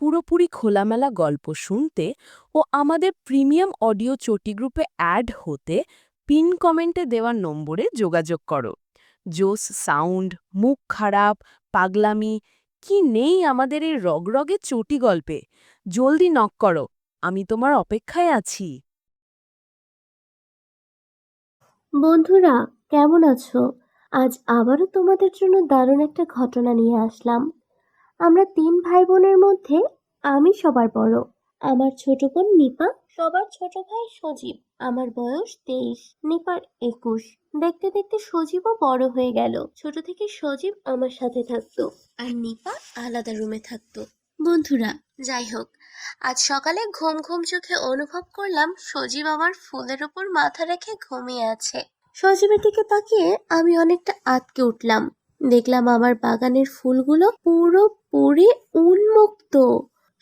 পুরোপুরি খোলামেলা গল্প শুনতে ও আমাদের প্রিমিয়াম অডিও চটি গ্রুপে অ্যাড হতে পিন কমেন্টে দেওয়া নম্বরে যোগাযোগ করো। জোস সাউন্ড, মুখ খারাপ, পাগলামি কি নেই আমাদের এই রগরগে চটি গল্পে। জলদি নক করো, আমি তোমার অপেক্ষায় আছি। বন্ধুরা, কেমন আছো? আজ আবারও তোমাদের জন্য দারুণ একটা ঘটনা নিয়ে আসলাম। আমরা তিন ভাই বোনের মধ্যে আমি সবার বড়। আমার ছোট বোন নিপা, সবার ছোট ভাই সজীব। আমার বয়স 23, নিপার 21। দেখতে দেখতে সজীবও বড় হয়ে গেল। ছোট থেকে সজীব আমার সাথে থাকতো, আর নিপা আলাদা রুমে থাকতো। বন্ধুরা, যাই হোক, আজ সকালে ঘুম ঘুম চোখে অনুভব করলাম সজীব আমার ফুলের ওপর মাথা রেখে ঘুমিয়ে আছে। সজীবের দিকে তাকিয়ে আমি অনেকটা আঁতকে উঠলাম। দেখলাম আমার বাগানের ফুলগুলো পুরোপুরি উন্মুক্ত।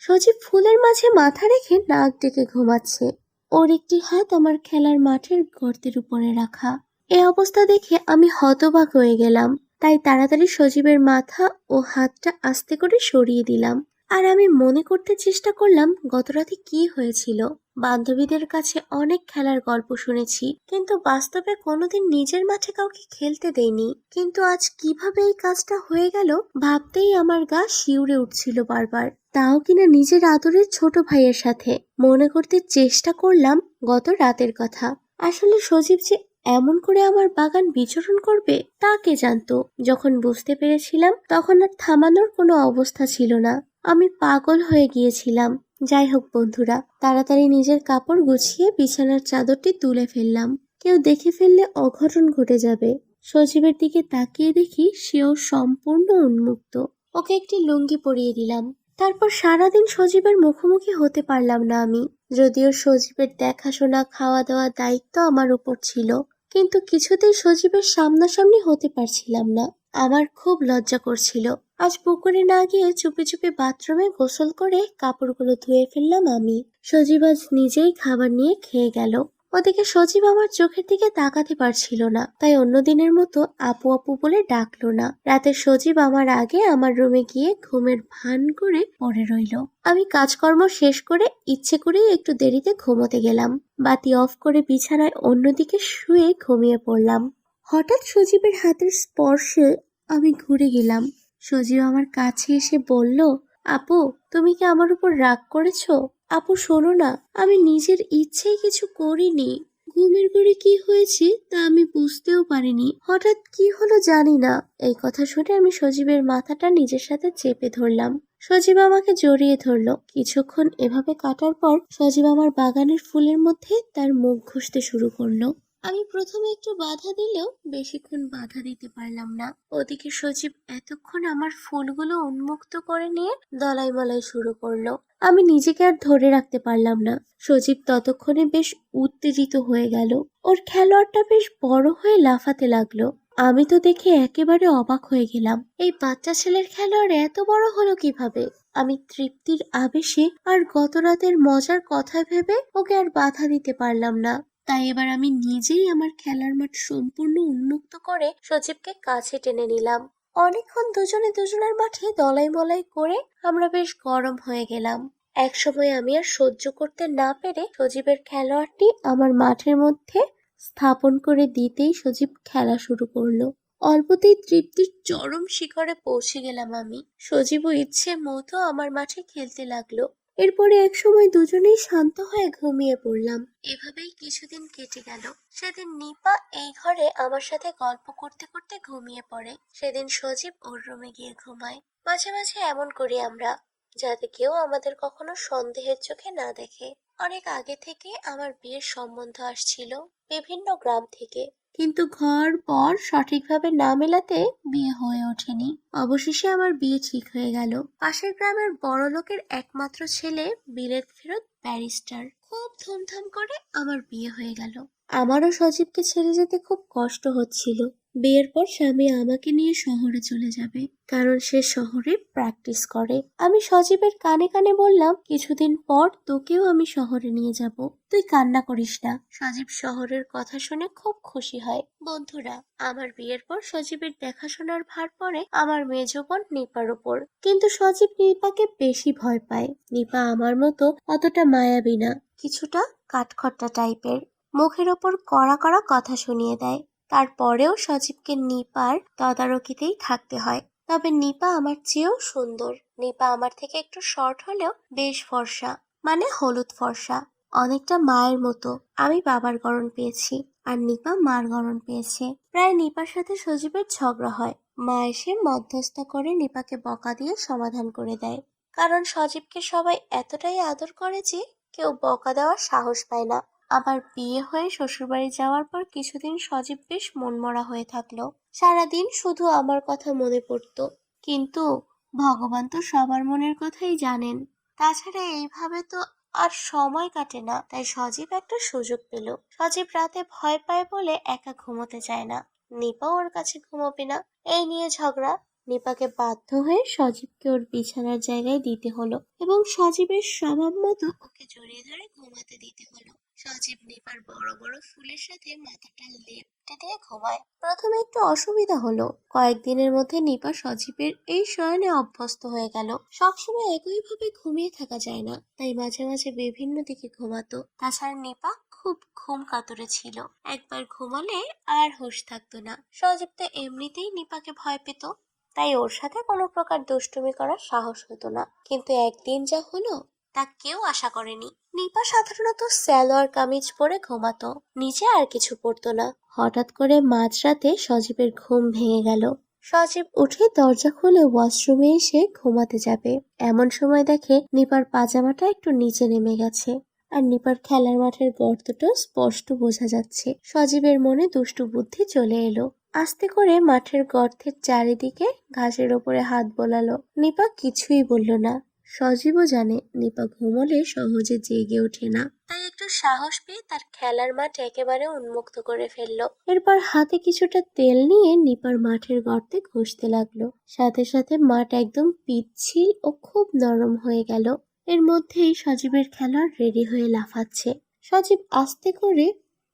সজীব ফুলের মাঝে মাথা রেখে নাক ডেকে ঘুমাচ্ছে। ওর একটি হাত আমার খেলার মাঠের গর্তের উপরে রাখা। এ অবস্থা দেখে আমি হতবাক হয়ে গেলাম। তাই তাড়াতাড়ি সজীবের মাথা ও হাতটা আস্তে করে সরিয়ে দিলাম। আর আমি মনে করতে চেষ্টা করলাম গতরাতে কি হয়েছিল। বান্ধবীদের কাছে অনেক খেলার গল্প শুনেছি, কিন্তু বাস্তবে কোনোদিন নিজের মাঠে কাউকে খেলতে দেইনি। কিন্তু আজ কিভাবে এই কাজটা হয়ে গেল ভাবতেই আমার গা শিউরে উঠছিল বারবার। তাও কিনা নিজের আদরের ছোট ভাইয়ের সাথে। মনে করতে চেষ্টা করলাম গত রাতের কথা। আসলে সজীব যে এমন করে আমার বাগান বিচরণ করবে তা কে জানতো। যখন বুঝতে পেরেছিলাম তখন আর থামানোর কোনো অবস্থা ছিল না। আমি পাগল হয়ে গিয়েছিলাম। যাই হোক বন্ধুরা, তাড়াতাড়ি নিজের কাপড় গুছিয়ে বিছানার চাদরটি তুলে ফেললাম। কেউ দেখে ফেললে অঘটন ঘটে যাবে। সজীবের দিকে তাকিয়ে দেখি সেও সম্পূর্ণ উন্মুক্ত। ওকে একটি লুঙ্গি পরিয়ে দিলাম। তারপর সারাদিন সজীবের মুখোমুখি হতে পারলাম না আমি। যদিও সজীবের দেখাশোনা, খাওয়া দাওয়া দায়িত্ব আমার উপর ছিল, কিন্তু কিছুতেই সজীবের সামনাসামনি হতে পারছিলাম না। আমার খুব লজ্জা করছিল। আজ পুকুরে না গিয়ে চুপি চুপি বাথরুমে গোসল করে কাপড়গুলো ধুয়ে ফেললাম আমি। সজীব আজ নিজেই খাবার নিয়ে খেয়ে গেল। ওদিকে সজীব আমার চোখের দিকে তাকাতে পারছিল না, তাই অন্য দিনের মতো আপু আপু বলে ডাকলো না। রাতে সজীব আমার আগে আমার রুমে গিয়ে ঘুমের ভান করে পড়ে রইল। আমি কাজকর্ম শেষ করে ইচ্ছে করেই একটু দেরিতে ঘুমোতে গেলাম। বাতি অফ করে বিছানায় অন্যদিকে শুয়ে ঘুমিয়ে পড়লাম। হঠাৎ সজীবের হাতের স্পর্শে আমি ঘুরে গেলাম। সজীব আমার কাছে এসে বলল, আপু, তুমি কি আমার উপর রাগ করেছো? আপু শোনো না, আমি নিজের ইচ্ছেই কিছু করিনি। ঘুমের ঘরে কি হয়েছে তা আমি বুঝতেও পারিনি। হঠাৎ কি হলো জানি না। এই কথা শুনে আমি সজীবের মাথাটা নিজের সাথে চেপে ধরলাম। সজীব আমাকে জড়িয়ে ধরলো। কিছুক্ষণ এভাবে কাটার পর সজীব আমার বাগানের ফুলের মধ্যে তার মুখ ঘষতে শুরু করলো। আমি প্রথমে একটু বাধা দিলেও বেশিক্ষণ বাধা দিতে পারলাম না। ওদিকে সজীব এতক্ষণ আমার ফুলগুলো উন্মুক্ত করে নিয়ে দলাই মলাই শুরু করলো। আমি নিজেকে আর ধরে রাখতে পারলাম না। সজীব ততক্ষণে বেশ উত্তেজিত হয়ে গেল। ওর খেলোয়াড়টা বেশ বড় হয়ে লাফাতে লাগলো। আমি তো দেখে একেবারে অবাক হয়ে গেলাম। এই বাচ্চা ছেলের খেলোয়াড় এত বড় হলো কিভাবে? আমি তৃপ্তির আবেশে আর গত রাতের মজার কথা ভেবে ওকে আর বাধা দিতে পারলাম না। তাই এবার আমি নিজেই আমার খেলার মাঠ সম্পূর্ণ উন্মুক্ত করে সজীবকে কাছে টেনে নিলাম। অনেকক্ষণ দুজনে দুজনের মাঠে দলাই মলাই করে আমরা বেশ গরম হয়ে গেলাম। একসময় আমি আর সহ্য করতে না পেরে সজীবের খেলোয়াড়টি আমার মাঠের মধ্যে স্থাপন করে দিতেই সজীব খেলা শুরু করলো। অল্পতেই তৃপ্তির চরম শিখরে পৌঁছে গেলাম আমি। সজীবও ইচ্ছে মতো আমার মাঠে খেলতে লাগলো। এরপরে একসময় দুজনেই শান্ত হয়ে ঘুমিয়ে পড়লাম। এভাবেই কিছুদিন কেটে গেল। সেদিন নিপা এই ঘরে আমার সাথে গল্প করতে করতে ঘুমিয়ে পড়ে। সেদিন সজীব ওর রুমে গিয়ে ঘুমায়। মাঝে মাঝে এমন করি আমরা, যাতে কেউ আমাদের কখনো সন্দেহের চোখে না দেখে। অনেক আগে থেকে আমার বিয়ের সম্বন্ধ আসছিল বিভিন্ন গ্রাম থেকে, কিন্তু ঘর পর সঠিকভাবে না মেলাতে বিয়ে হয়ে ওঠেনি। অবশেষে আমার বিয়ে ঠিক হয়ে গেল। পাশের গ্রামের বড় লোকের একমাত্র ছেলে, বিলেত ফেরত ব্যারিস্টার। খুব ধুমধাম করে আমার বিয়ে হয়ে গেল। আমারও সজীবকে ছেড়ে যেতে খুব কষ্ট হচ্ছিল। বিয়ের পর স্বামী আমাকে নিয়ে শহরে চলে যাবে, কারণ সে শহরে প্র্যাকটিস করে। আমি সজীবের কানে কানে বললাম, কিছুদিন পর তোকেও আমি শহরে নিয়ে যাব, তুই কান্না করিস না। সজীব শহরের কথা শুনে খুব খুশি হয়। বন্ধুরা, আমার বিয়ের পর সজীবের দেখাশোনার ভার পড়ে আমার মেজ বোন নিপার উপর। কিন্তু সজীব নিপাকে বেশি ভয় পায়। নিপা আমার মতো অতটা মায়াবী না, কিছুটা কাঠখট্টা টাইপের। মুখের ওপর কড়া কড়া কথা শুনিয়ে দেয়। তারপরেও সজীবকে নিপার তদারকিতেই থাকতে হয়। তবে নিপা আমার চেয়েও সুন্দর। নিপা আমার থেকে একটু শর্ট হলেও বেশ ফর্সা, মানে হলুদ ফর্সা, অনেকটা মায়ের মতো। আমি বাবার গড়ন পেয়েছি, আর নিপা মার গড়ন পেয়েছে। প্রায় নিপার সাথে সজীবের ঝগড়া হয়। মা এসে মধ্যস্থতা করে নিপাকে বকা দিয়ে সমাধান করে দেয়, কারণ সজীবকে সবাই এতটাই আদর করে যে কেউ বকা দেওয়ার সাহস পায় না। আবার বিয়ে হয়ে শ্বশুরবাড়ি যাওয়ার পর কিছুদিন সজীব বেশ মনমরা হয়ে থাকলো। সারাদিন শুধু আমার কথা মনে পড়তো। কিন্তু ভগবান তো সবার মনের কথাই জানেন। তাছাড়া এইভাবে তো আর সময় কাটে না। তাই সজীব একটা সুযোগ পেল। সজীব রাতে ভয় পায় বলে একা ঘুমোতে চায় না। নিপাও ওর কাছে ঘুমোবে না। এই নিয়ে ঝগড়া। নিপাকে বাধ্য হয়ে সজীবকে ওর বিছানার জায়গায় দিতে হলো, এবং সজীবের স্বভাব মতো ওকে জড়িয়ে ধরে ঘুমাতে দিতে হলো। সজীব নিপার বড় বড় ফুলের সাথে মাথাটা লেপ্টে দিয়ে ঘুমায়। প্রথমে একটু অসুবিধা হলো। কয়েকদিনের মধ্যে নিপা সজীবের এই শয়নে অভ্যস্ত হয়ে গেল। সবসময় একইভাবে ঘুমিয়ে থাকা যায় না, তাই মাঝে মাঝে বিভিন্ন দিকে ঘুমাতো। তাছাড়া নিপা খুব ঘুম কাতুরে ছিল। একবার ঘুমালে আর হুঁশ থাকতো না। সজীব তো এমনিতেই নিপাকে ভয় পেত, তাই ওর সাথে কোনো প্রকার দুষ্টুমি করার সাহস হতো না। কিন্তু একদিন যা হলো তা কেউ আশা করেনি। নিপা সাধারণত সালোয়ার কামিজ পরে ঘুমাতো, নিচে আর কিছু পরতো না। হঠাৎ করে মাঝরাতে সজীবের ঘুম ভেঙে গেল। সজীব উঠে দরজা খুলে ওয়াশরুমে এসে ঘুমাতে যাবে, এমন সময় দেখে নিপার পাজামাটা একটু নিচে নেমে গেছে, আর নিপার খেলার মাঠের গর্তটা স্পষ্ট বোঝা যাচ্ছে। সজীবের মনে দুষ্টু বুদ্ধি চলে এলো। আস্তে করে মাঠের গর্তের চারিদিকে ঘাসের ওপরে হাত বোলালো। নিপা কিছুই বলল না। সজীবও জানে নিপা ঘুমোলে সহজে জেগে ওঠে না, তাই একটু সাহস পেয়ে তার খেলার মাঠ একেবারে উন্মুক্ত করে ফেললো। এরপর হাতে কিছুটা তেল নিয়ে নিপার মাঠের গর্তে ঘষতে লাগলো। সাথে সাথে মাঠ একদম পিচ্ছিল ও খুব নরম হয়ে গেল। এর মধ্যেই সজীবের খেলোয়াড় রেডি হয়ে লাফাচ্ছে। সজীব আস্তে করে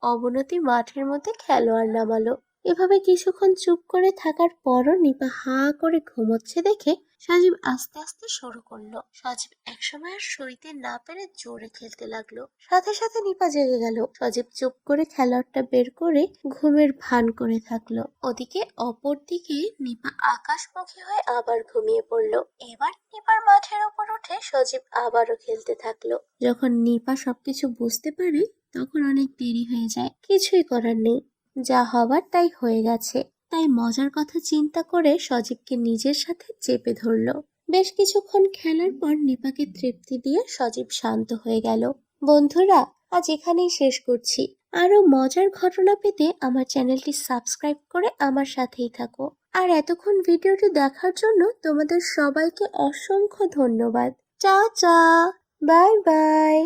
অবনতি মাঠের মধ্যে খেলোয়াড় নামালো। এভাবে কিছুক্ষণ চুপ করে থাকার পরও নিপা হা করে ঘুমোচ্ছে দেখে সজীব আস্তে আস্তে শুরু করলো। সজীব একসময় আর সইতে না পেরে জোরে খেলতে লাগলো। সাথে সাথে নিপা জেগে গেল। সজীব চুপ করে খেলোয়াড়টা বের করে ঘুমের ভান করে থাকলো। ওদিকে অপর দিকে নিপা আকাশমুখী হয়ে আবার ঘুমিয়ে পড়লো। এবার নিপার মাঠের উপর উঠে সজীব আবারও খেলতে থাকলো। যখন নিপা সবকিছু বুঝতে পারে তখন অনেক দেরি হয়ে যায়। কিছুই করার নেই, যা হবার তাই হয়ে গেছে। তাই মজার কথা চিন্তা করে সজীবকে নিজের সাথে চেপে ধরলো। বেশ কিছুক্ষণ খেলার পর নিপাকে তৃপ্তি দিয়ে সজীব শান্ত হয়ে গেল। বন্ধুরা, আজ এখানেই শেষ করছি। আরো মজার ঘটনা পেতে আমার চ্যানেলটি সাবস্ক্রাইব করে আমার সাথেই থাকো। আর এতক্ষণ ভিডিওটি দেখার জন্য তোমাদের সবাইকে অসংখ্য ধন্যবাদ। চা চা, বাই বাই।